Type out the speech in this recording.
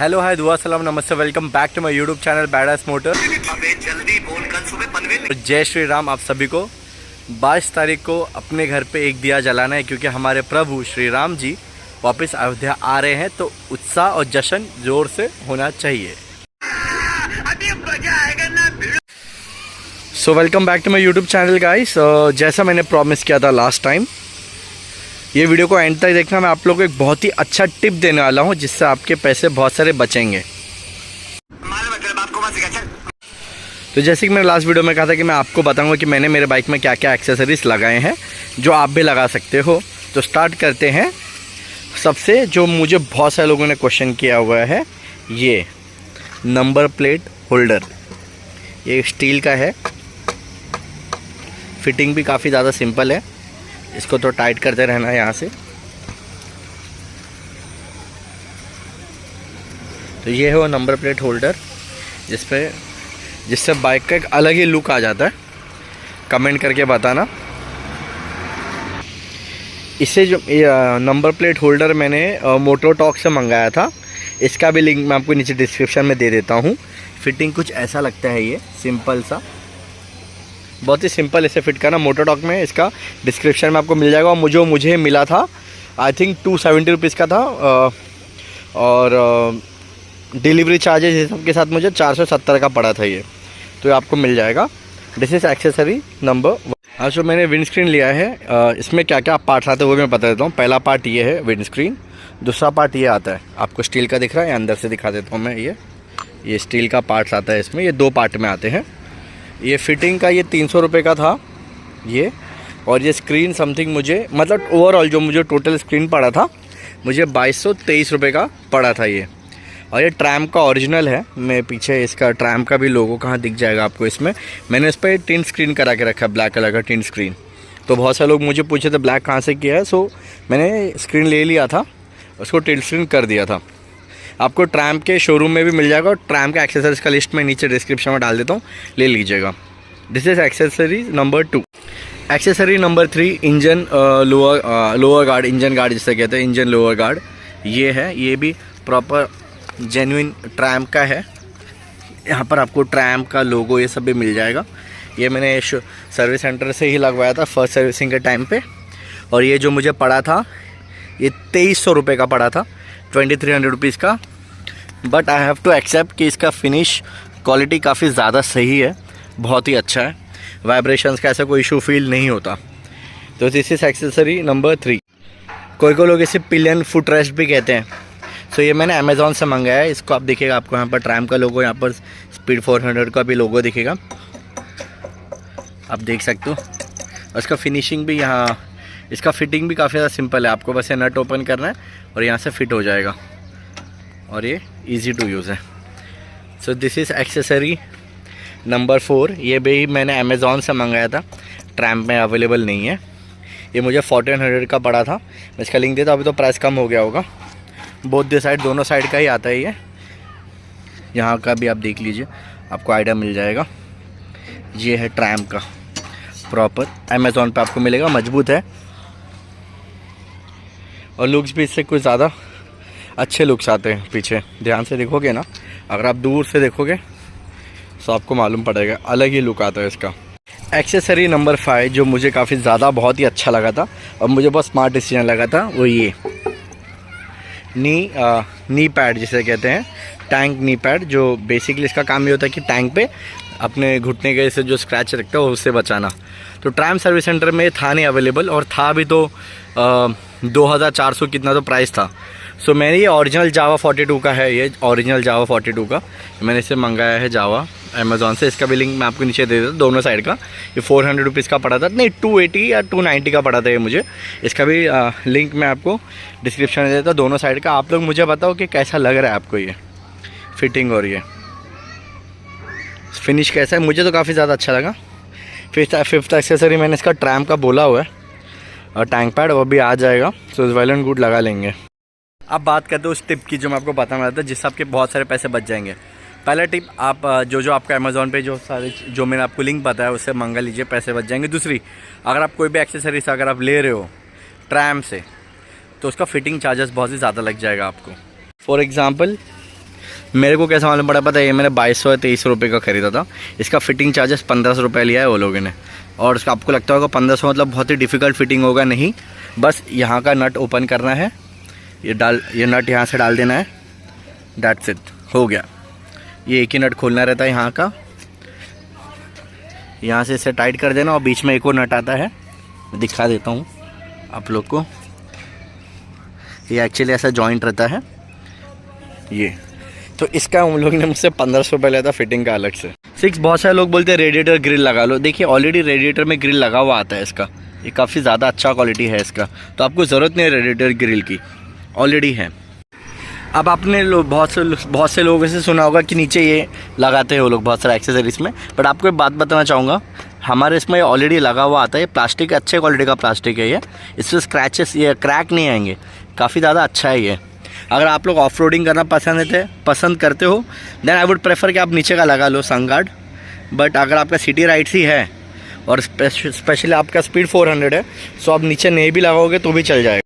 Hello hi दुआ सलाम नमस्ते welcome back to my YouTube channel badass motor. जय श्री राम आप सभी को। 22 तारीख को अपने घर पे एक दिया जलाना है क्योंकि हमारे प्रभु श्री राम जी वापस अयोध्या आ रहे हैं, तो उत्साह और जश्न जोर से होना चाहिए। So welcome back to my YouTube channel guys. जैसा मैंने प्रॉमिस किया था लास्ट टाइम, ये वीडियो को एंड तक देखना। मैं आप लोगों को एक बहुत ही अच्छा टिप देने वाला हूँ जिससे आपके पैसे बहुत सारे बचेंगे। तो जैसे कि मैंने लास्ट वीडियो में कहा था कि मैं आपको बताऊंगा कि मैंने मेरे बाइक में क्या क्या एक्सेसरीज लगाए हैं जो आप भी लगा सकते हो। तो स्टार्ट करते हैं सबसे, जो मुझे बहुत सारे लोगों ने क्वेश्चन किया हुआ है, ये नंबर प्लेट होल्डर। ये स्टील का है, फिटिंग भी काफ़ी ज़्यादा सिंपल है। इसको तो टाइट करते रहना है यहाँ से। तो ये है वो नंबर प्लेट होल्डर जिससे बाइक का एक अलग ही लुक आ जाता है। कमेंट करके बताना। इसे जो नंबर प्लेट होल्डर मैंने मोटोटॉक से मंगाया था, इसका भी लिंक मैं आपको नीचे डिस्क्रिप्शन में दे देता हूँ। फिटिंग कुछ ऐसा लगता है, ये सिंपल सा, बहुत ही सिंपल इसे फिट करना। मोटोटॉक में इसका डिस्क्रिप्शन में आपको मिल जाएगा। और मुझे मिला था आई थिंक 270 रुपीज़ का था, और डिलीवरी चार्जेस ये सब के साथ मुझे 470 का पड़ा था ये, तो आपको मिल जाएगा। This is accessory number 1। आज जो मैंने विंड स्क्रीन लिया है, इसमें क्या क्या पार्ट्स आते हैं वो मैं बता देता हूँ। पहला पार्ट ये है विंड स्क्रीन, दूसरा पार्ट ये आता है, आपको स्टील का दिख रहा है, अंदर से दिखा देता हूँ मैं। ये स्टील का पार्ट्स आता है इसमें, ये 2 पार्ट में आते हैं। ये फिटिंग का ये 300 रुपये का था ये, और ये स्क्रीन समथिंग मुझे, मतलब ओवरऑल जो मुझे टोटल स्क्रीन पड़ा था मुझे 2223 रुपये का पड़ा था ये। और ये ट्रैम का ओरिजिनल है। मैं पीछे इसका ट्रैम का भी लोगो कहाँ दिख जाएगा आपको इसमें। मैंने इस पर टिन स्क्रीन करा के रखा है, ब्लैक कलर का टिन स्क्रीन। तो बहुत सारे लोग मुझे पूछे थे ब्लैक कहाँ से किया है, सो मैंने स्क्रीन ले लिया था, उसको टिन स्क्रीन कर दिया था। आपको ट्रैम के शोरूम में भी मिल जाएगा, और ट्रैम का एक्सेसरीज का लिस्ट में नीचे डिस्क्रिप्शन में डाल देता हूँ, ले लीजिएगा। This is accessory number 2। Accessory number 3 engine lower guard, engine guard जिसे कहते हैं, इंजन लोअर गार्ड। ये है, ये भी प्रॉपर जेन्युइन ट्रैम का है। यहाँ पर आपको ट्रैम का लोगो ये सब भी मिल जाएगा। ये मैंने सर्विस सेंटर से ही लगवाया था फर्स्ट सर्विसिंग के टाइम पे। और ये जो मुझे पड़ा था ये 2300 रुपये का पड़ा था, 2300 रुपीज़ का। But I have to accept कि इसका फिनिश क्वालिटी काफ़ी ज़्यादा सही है, बहुत ही अच्छा है। वाइब्रेशंस का ऐसा कोई इशू फील नहीं होता। तो दिस इज़ एक्सेसरी नंबर 3। कोई लोग इसे पिलियन फुट रेस्ट भी कहते हैं। सो ये मैंने अमेज़ॉन से मंगाया है। इसको आप दिखेगा, आपको यहाँ पर ट्रैम का लोगो, यहाँ पर स्पीड 400 का भी लोगो दिखेगा, आप देख सकते हो। और इसका फिनिशिंग भी यहाँ, इसका फिटिंग भी काफ़ी ज़्यादा सिंपल है। आपको बस ये नट ओपन करना है और यहाँ से फिट हो जाएगा, और ये इजी टू यूज़ है। So this is accessory number 4। ये भी मैंने अमेज़ॉन से मंगाया था, ट्रैम में अवेलेबल नहीं है। ये मुझे 1400 का पड़ा था। मैं इसका लिंक देता हूँ, अभी तो प्राइस कम हो गया होगा। बोथ द साइड, दोनों साइड का ही आता है ये। यहाँ का भी आप देख लीजिए, आपको आइडिया मिल जाएगा। ये है ट्रैम का प्रॉपर, अमेज़ॉन पे आपको मिलेगा, मजबूत है। और लुक्स भी इससे कुछ ज़्यादा अच्छे लुक्स आते हैं पीछे। ध्यान से देखोगे ना, अगर आप दूर से देखोगे तो आपको मालूम पड़ेगा, अलग ही लुक आता है इसका। एक्सेसरी नंबर 5 जो मुझे काफ़ी ज़्यादा बहुत ही अच्छा लगा था और मुझे बहुत स्मार्ट डिसीजन लगा था, वो ये नी पैड जिसे कहते हैं, टैंक नी पैड। जो बेसिकली इसका काम ये होता है कि टैंक पे अपने घुटने के से जो स्क्रैच रखता है उससे बचाना। तो ट्रैम सर्विस सेंटर में था नहीं अवेलेबल, और था भी तो 2400 कितना तो प्राइस था। सो मैंने ये ओरिजिनल जावा 42 का है, ये ओरिजिनल जावा 42 का मैंने इसे मंगाया है जावा अमेज़ॉन से। इसका भी लिंक मैं आपको नीचे दे देता हूँ, दोनों साइड का। ये 400 रुपीज़ का पड़ा था, नहीं 280 या 290 का पड़ा था ये मुझे। इसका भी लिंक मैं आपको डिस्क्रिप्शन में देता हूँ, दोनों साइड का। आप लोग मुझे बताओ कि कैसा लग रहा है आपको ये फिटिंग, और ये फिनिश कैसा है। मुझे तो काफ़ी ज़्यादा अच्छा लगा। फिफ्थ एक्सेसरी मैंने इसका ट्रैम का बोला हुआ है, और टैंक पैड वो भी आ जाएगा। सो वेल एंड गुड, लगा लेंगे। अब बात करते हैं उस टिप की जो मैं आपको बताना चाहता था, जिससे आपके बहुत सारे पैसे बच जाएंगे। पहला टिप, आप जो आपका अमेज़ॉन पे जो मैंने आपको लिंक बताया उससे मंगा लीजिए, पैसे बच जाएंगे। दूसरी, अगर आप कोई भी एक्सेसरीज अगर आप ले रहे हो ट्रैम से, तो उसका फिटिंग चार्जेस बहुत ही ज़्यादा लग जाएगा आपको। फॉर एग्ज़ाम्पल मेरे को कैसा मालूम पड़ा पता है, ये मैंने 2200 या 2300 रुपये का ख़रीदा था। इसका फ़िटिंग चार्जेस 1500 रुपये लिया है वो लोगों ने। और उसका आपको लगता होगा 1500 मतलब बहुत ही डिफ़िकल्ट फिटिंग होगा, नहीं, बस यहाँ का नट ओपन करना है, ये नट यहाँ से डाल देना है, दैट्स इट, हो गया। ये एक ही नट खोलना रहता है यहाँ का, यहाँ से इसे टाइट कर देना और बीच में एक और नट आता है, दिखा देता हूँ आप लोग को। ये एक्चुअली ऐसा जॉइंट रहता है ये, तो इसका उन लोगों ने मुझसे 1500 रुपये लिया था फिटिंग का अलग से। 6 बहुत सारे लोग बोलते हैं रेडिएटर ग्रिल लगा लो। देखिए ऑलरेडी रेडिएटर में ग्रिल लगा हुआ आता है इसका, ये काफ़ी ज़्यादा अच्छा क्वालिटी है इसका, तो आपको ज़रूरत नहीं है रेडिएटर ग्रिल की, ऑलरेडी है। अब आपने बहुत से लोगों से सुना होगा कि नीचे ये लगाते हैं वो लोग बहुत सारे एक्सेसरीज में, बट आपको एक बात बताना चाहूँगा, हमारे इसमें ऑलरेडी लगा हुआ आता है। प्लास्टिक अच्छे क्वालिटी का प्लास्टिक है ये, इससे स्क्रैचेस या क्रैक नहीं आएंगे, काफ़ी ज़्यादा अच्छा है ये। अगर आप लोग ऑफ रोडिंग करना पसंद करते हो देन आई वुड प्रेफर कि आप नीचे का लगा लो सनगार्ड। बट अगर आपका सिटी राइड्स ही है और स्पेशली आपका स्पीड 400 है, सो आप नीचे नहीं भी लगाओगे तो भी चल जाएगा।